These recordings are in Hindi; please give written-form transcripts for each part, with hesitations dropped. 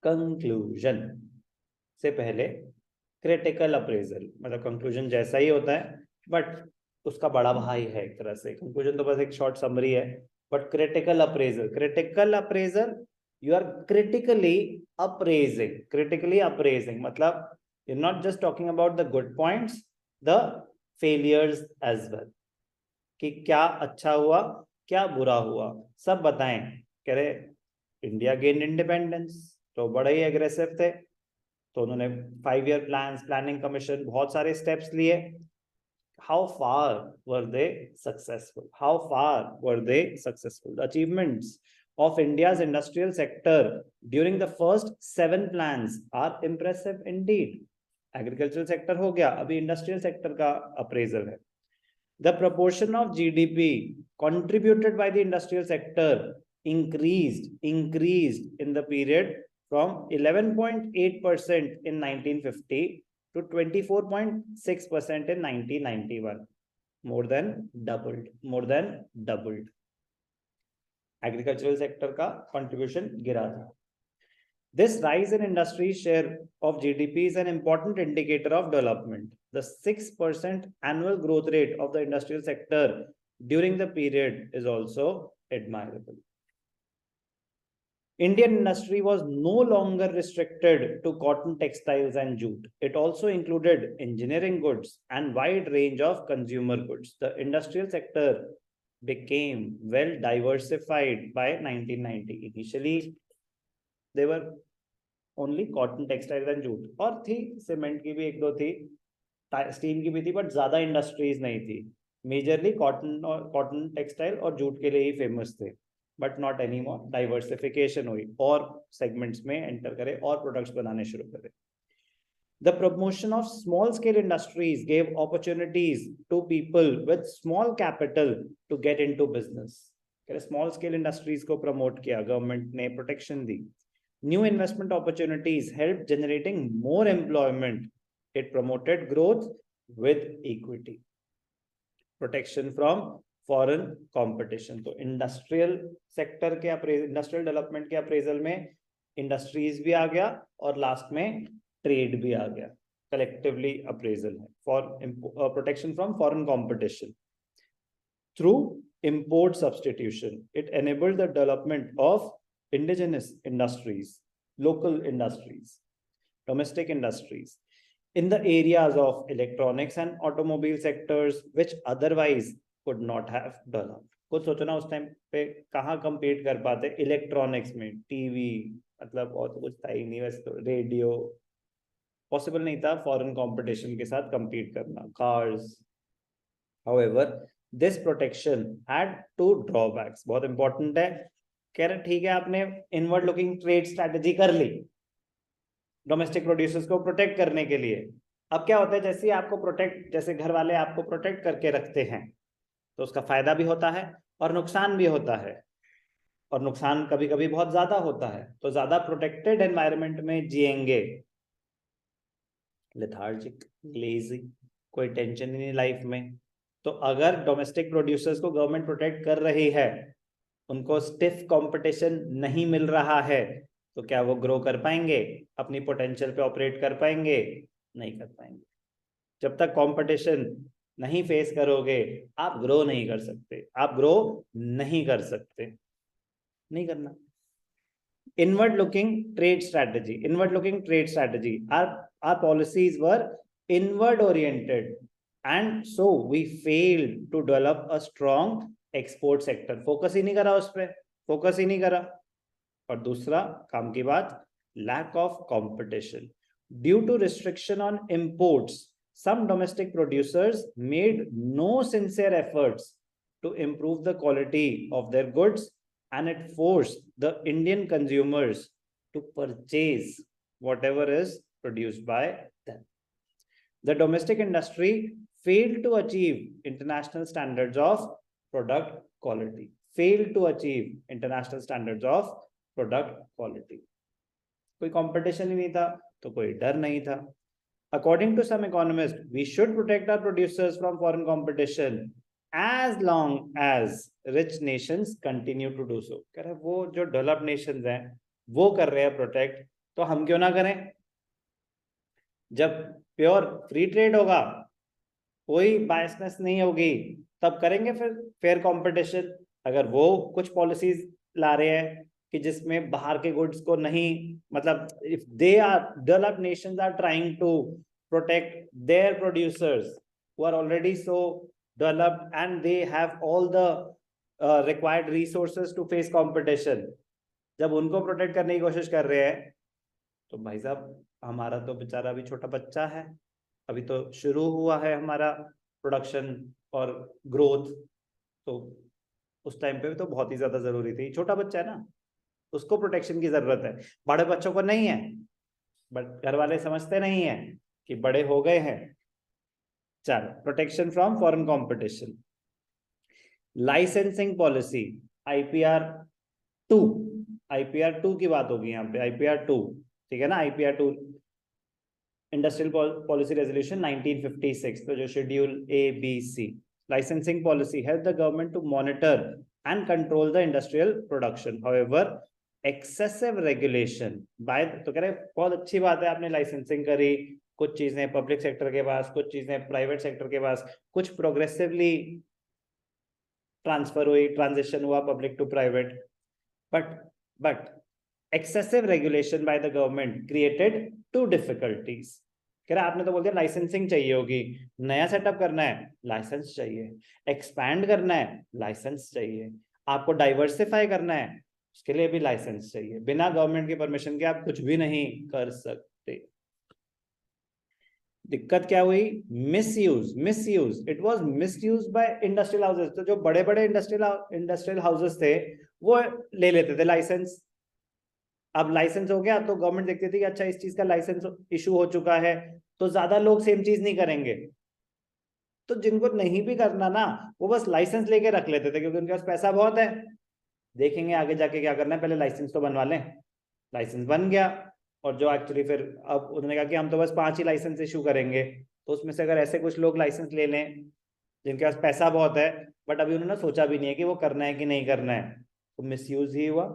कंक्लूजन से पहले क्रिटिकल अप्रेजल, मतलब कंक्लूजन जैसा ही होता है बट उसका बड़ा भाई है एक तरह से। कंक्लूजन तो बस एक शॉर्ट समरी है, but critical appraisal you are critically appraising मतलब you're not just talking about the good points, the failures as well, कि क्या अच्छा हुआ क्या बुरा हुआ सब बताएं। कह रहे इंडिया गेन इंडिपेंडेंस तो बड़े ही एग्रेसिव थे, तो उन्होंने 5 ईयर प्लानिंग कमीशन बहुत सारे स्टेप्स लिए। how far were they successful? The achievements of India's industrial sector during the first 7 plans are impressive indeed. Agricultural sector हो गया, अभी industrial sector का appraisal है. The proportion of GDP contributed by the industrial sector increased in the period from 11.8% in 1950 to 24.6% in 1991. More than doubled. Agricultural sector का contribution गिरा था. This rise in industry's share of GDP is an important indicator of development. The 6% annual growth rate of the industrial sector during the period is also admirable. Indian industry was no longer restricted to cotton, textiles, and jute. It also included engineering goods and wide range of consumer goods. The industrial sector became well diversified by 1990. Initially, they were only cotton textile and jute, और थी सीमेंट की भी एक दो थी, स्टील की भी थी, बट ज्यादा इंडस्ट्रीज नहीं थी। मेजरली कॉटन टेक्सटाइल और जूट के लिए ही फेमस थे, but not any more. Diversification हुई और सेगमेंट्स में एंटर करे और प्रोडक्ट्स बनाने शुरू करे। The promotion of small scale industries gave opportunities to people with small capital to get into business. Small scale industries को प्रमोट किया, गवर्नमेंट ने protection the. New investment opportunities helped generating more employment. It promoted growth with equity. Protection from foreign competition. तो इंडस्ट्रियल सेक्टर के इंडस्ट्रियल डेवलपमेंट के अप्रेजल में इंडस्ट्रीज भी आ गया और लास्ट में ट्रेड भी आ गया। कलेक्टिवली अप्रेजल है for protection from foreign competition through import substitution. It enabled the development of indigenous industries, local industries, domestic industries in the areas of electronics and automobile sectors which otherwise could not have developed. कुछ सोचो ना, उस टाइम पे कहाँ compete कर पाते इलेक्ट्रॉनिक्स में, टीवी मतलब और तो कुछ था ही नहीं, वैसे तो रेडियो पॉसिबल नहीं था फॉरेन कंपटीशन के साथ compete करना, cars. However, this protection had two drawbacks. बहुत इंपॉर्टेंट है। कह रहे ठीक है आपने इनवर्ड लुकिंग ट्रेड स्ट्रेटेजी कर ली डोमेस्टिक प्रोड्यूसर्स को प्रोटेक्ट करने के लिए। अब क्या होता है, जैसे आपको प्रोटेक्ट, जैसे घर वाले आपको प्रोटेक्ट करके रखते हैं तो उसका फायदा भी होता है और नुकसान भी होता है, और नुकसान कभी कभी बहुत ज्यादा होता है। तो ज्यादा प्रोटेक्टेड एनवायरनमेंट में जिएंगे, लेथार्जिक, लेजी, कोई टेंशन ही नहीं लाइफ में। तो अगर डोमेस्टिक प्रोड्यूसर्स को गवर्नमेंट प्रोटेक्ट कर रही है, उनको स्टिफ कंपटीशन नहीं मिल रहा है, तो क्या वो ग्रो कर पाएंगे, अपनी पोटेंशियल पे ऑपरेट कर पाएंगे? नहीं कर पाएंगे। जब तक कंपटीशन नहीं फेस करोगे आप ग्रो नहीं कर सकते, आप ग्रो नहीं कर सकते, नहीं करना। inward looking trade strategy, our policies were inward oriented, and so we failed to develop a strong export sector. Focus ही नहीं करा उस पर, फोकस ही नहीं करा। और दूसरा काम की बात, lack of competition. Due to restriction on imports, some domestic producers made no sincere efforts to improve the quality of their goods, and it forced the Indian consumers to purchase whatever is produced by them. The domestic industry failed to achieve international standards of product quality. कोई कंपटीशन ही नहीं था तो कोई डर नहीं था। According to some economists, we should protect our producers from foreign competition as long as rich nations continue to do so. कह रहे वो जो डेवलप्ड नेशंस हैं वो कर रहे हैं प्रोटेक्ट, तो हम क्यों ना करें? जब प्योर फ्री ट्रेड होगा, कोई बायसनेस नहीं होगी, तब करेंगे फिर फेयर कंपटीशन। अगर वो कुछ पॉलिसीज ला रहे हैं कि जिसमें बाहर के गुड्स को नहीं, मतलब if they are developed nations are trying to protect their producers who are already so developed and they have all the required resources to face competition, जब उनको प्रोटेक्ट करने की कोशिश कर रहे हैं, तो भाई साहब हमारा तो बेचारा अभी छोटा बच्चा है, अभी तो शुरू हुआ है हमारा प्रोडक्शन और ग्रोथ, तो उस टाइम पे भी तो बहुत ही ज्यादा जरूरी थी। छोटा बच्चा है ना, उसको प्रोटेक्शन की जरूरत है, बड़े बच्चों को नहीं है। बट घर वाले समझते नहीं है कि बड़े हो गए हैं। चलो, protection from foreign competition, licensing policy, IPR 2। IPR 2 की बात होगी यहाँ पे, आईपीआर 2, ठीक है ना। आईपीआर 2 इंडस्ट्रियल पॉलिसी रेजोल्यूशन 1956, तो जो schedule ABC, licensing policy help the government to monitor and control the industrial production. However, excessive regulation by, तो कह रहे बहुत अच्छी बात है आपने लाइसेंसिंग करी, कुछ चीजें पब्लिक सेक्टर के पास, कुछ चीजें प्राइवेट सेक्टर के पास, कुछ प्रोग्रेसिवली ट्रांसफर हुई, ट्रांजिशन हुआ public to private, but excessive regulation by the government created two difficulties. कह रहा आपने तो बोल दिया लाइसेंसिंग चाहिए होगी, नया सेटअप करना है लाइसेंस चाहिए, एक्सपैंड करना है लाइसेंस चाहिए, आपको डाइवर्सिफाई करना है उसके लिए भी लाइसेंस चाहिए, बिना गवर्नमेंट की परमिशन के आप कुछ भी नहीं कर सकते। दिक्कत क्या हुई? Misuse it was misuse by industrial houses. तो जो बड़े बड़े इंडस्ट्रियल हाउसेस थे वो ले लेते थे लाइसेंस। अब लाइसेंस हो गया तो गवर्नमेंट देखती थी कि अच्छा इस चीज का लाइसेंस इशू हो चुका है, तो ज्यादा लोग सेम चीज नहीं करेंगे। तो जिनको नहीं भी करना ना, वो बस लाइसेंस लेके रख लेते थे क्योंकि उनके पास पैसा बहुत है, देखेंगे आगे जाके क्या करना है, पहले लाइसेंस तो बनवा लें। लाइसेंस बन गया, और जो एक्चुअली फिर अब उन्होंने कहा कि हम तो बस 5 ही लाइसेंस इशू करेंगे, तो उसमें से अगर ऐसे कुछ लोग लाइसेंस ले लें जिनके पास पैसा बहुत है, बट अभी उन्होंने सोचा भी नहीं है कि वो करना है कि नहीं करना है, तो मिसयूज ही हुआ।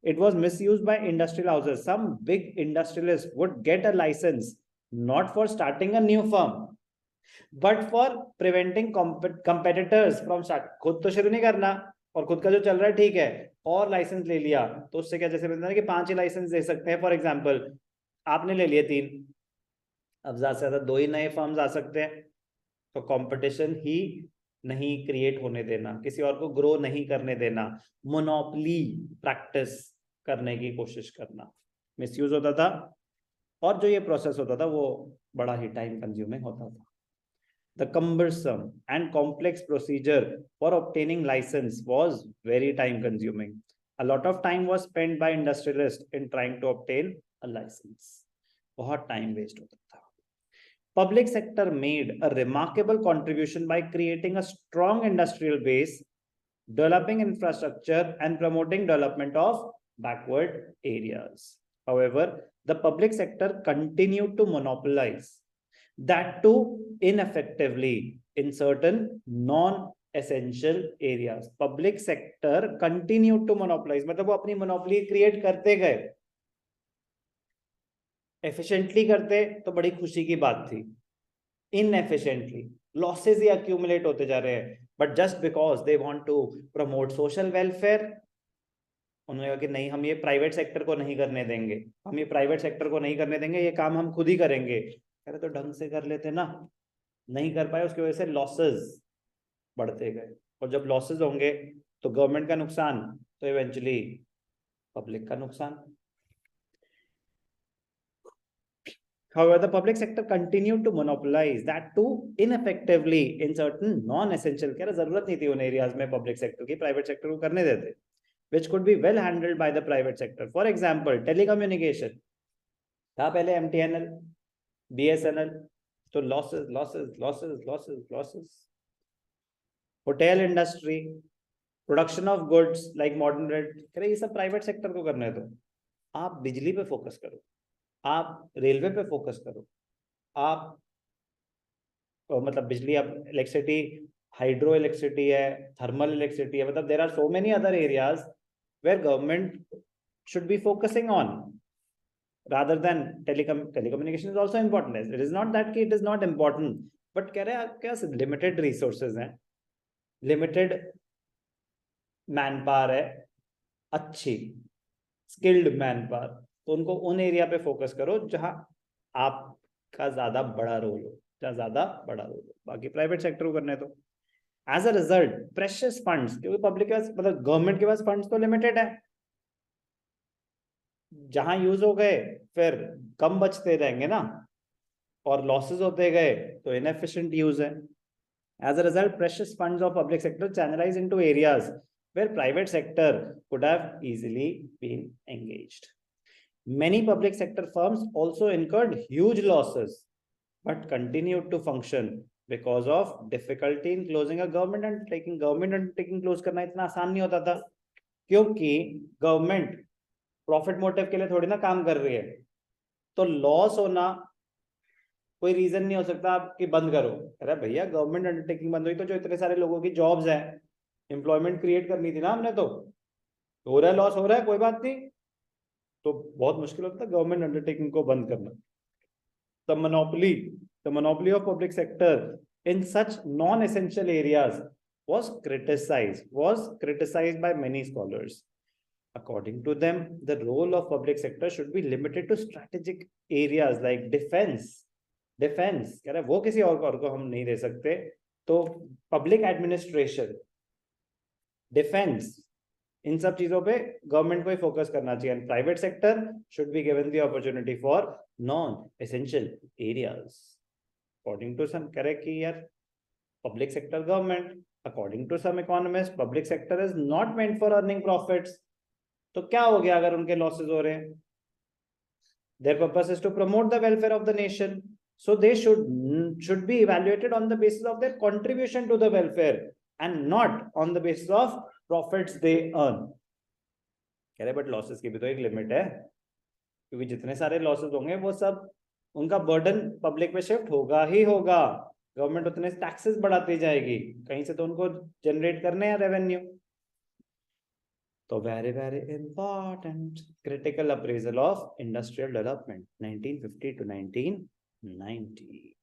It was misused by industrial houses. Some big industrialists would get a license not for starting a new firm, but for preventing competitors from start. खुद तो शुरू नहीं करना, और खुद का जो चल रहा है ठीक है, और लाइसेंस ले लिया, तो उससे क्या, जैसे बताया कि 5 ही लाइसेंस दे सकते हैं फॉर एग्जांपल, आपने ले लिए 3, अब ज्यादा से ज्यादा 2 ही नए फर्म्स आ सकते हैं, तो कंपटीशन ही नहीं क्रिएट होने देना, किसी और को ग्रो नहीं करने देना, मोनोपोली प्रैक्टिस करने की कोशिश करना, मिसयूज होता था। और जो ये प्रोसेस होता था वो बड़ा ही टाइम कंज्यूमिंग होता था। The cumbersome and complex procedure for obtaining license was very time consuming. A lot of time was spent by industrialists in trying to obtain a license. बहुत time waste होता था। Public sector made a remarkable contribution by creating a strong industrial base, developing infrastructure, and promoting development of backward areas. However, the public sector continued to monopolize, that too ineffectively, in certain non-essential areas. Public sector continued to monopolize, मतलब वो अपनी monopoly create करते गए, एफिशिएंटली करते तो बड़ी खुशी की बात थी, इनएफिशिएंटली लॉसेस ही अक्यूमुलेट होते जा रहे हैं, but just because they want to promote social welfare, उन्होंने कहा कि नहीं हम ये प्राइवेट सेक्टर को नहीं करने देंगे, हम ये प्राइवेट सेक्टर को नहीं करने देंगे, ये काम हम खुद ही करेंगे। अरे तो ढंग से कर लेते ना, नहीं कर पाए, उसकी वजह से लॉसेस बढ़ते गए, और जब लॉसेस होंगे तो गवर्नमेंट का नुकसान, तो इवेंचुअली पब्लिक का नुकसान। However, the public sector continued to monopolize, that too ineffectively, in certain non-essential, कह रहा जरूरत नहीं थी उन एरियाज में पब्लिक सेक्टर की, प्राइवेट सेक्टर को करने देते, which could be well handled by the private sector. For example, telecommunication था पहले MTNL, BSNL, तो losses, losses, losses, losses, losses. Hotel industry, production of goods like modern trade, कह रहे ये सब प्राइवेट सेक्टर को करने दो, आप बिजली पे फोकस करो, आप रेलवे पे फोकस करो, आप मतलब बिजली, आप इलेक्ट्रिसिटी, हाइड्रो इलेक्ट्रिसिटी है, थर्मल इलेक्ट्रिसिटी है, मतलब there are so many other areas where government should be focusing on, rather than telecommunication is also important. It is not that it is not important, but कह रहे हैं आपके पास limited resources हैं, limited manpower है, अच्छी skilled manpower, तो उनको उन एरिया पे फोकस करो जहां आपका ज्यादा बड़ा रोल हो, बाकी प्राइवेट सेक्टर को करने तो। As a result precious funds, क्योंकि पब्लिक के पास मतलब गवर्नमेंट के पास फंड्स तो लिमिटेड है, जहां यूज हो गए फिर कम बचते रहेंगे ना, और लॉसेस होते गए तो इनएफिशिएंट यूज है। As a result, precious funds of public sector channelized into areas where private sector could have easily been engaged. Many public sector firms also incurred huge losses, but continued to function because of difficulty in closing a government undertaking. Government undertaking close करना इतना आसान नहीं होता था, क्योंकि गवर्नमेंट प्रॉफिट मोटिव के लिए थोड़ी ना काम कर रही है, तो लॉस होना कोई रीजन नहीं हो सकता आपकी बंद करो। अरे भैया गवर्नमेंट अंडरटेकिंग बंद हुई तो जो इतने सारे लोगों की जॉब्स हैं, एम्प्लॉयमेंट क्रिएट करनी थी ना हमने, तो हो रहा है लॉस हो रहा है, कोई बात नहीं, तो बहुत मुश्किल होता है गवर्नमेंट अंडरटेकिंग को बंद करना। The monopoly of public sector in such non essential areas was criticized by many scholars. According to them, the role of public sector should be limited to strategic areas like defense कह रहे वो किसी और को हम नहीं दे सकते, तो पब्लिक एडमिनिस्ट्रेशन, डिफेंस, इन सब चीजों पे गवर्नमेंट को ही फोकस करना चाहिए, and private sector should be given the opportunity for non essential areas. According to some कह रहे कि यार public sector government, according to some economist public sector is not meant for earning profits, तो क्या हो गया अगर उनके लॉसेस हो रहे हैं? Their purpose is to promote the welfare of the nation, so they should be evaluated on the basis of their contribution to the welfare and not on the basis of profits they earn. कह रहे बट लॉसेस की भी तो एक लिमिट है, क्योंकि जितने सारे लॉसेस होंगे वो सब उनका बर्डन पब्लिक पे शिफ्ट होगा ही होगा, गवर्नमेंट उतने टैक्सेस बढ़ाती जाएगी, कहीं से तो उनको जनरेट करने हैं रेवेन्यू। तो very very important, critical appraisal of industrial development 1950 to 1990।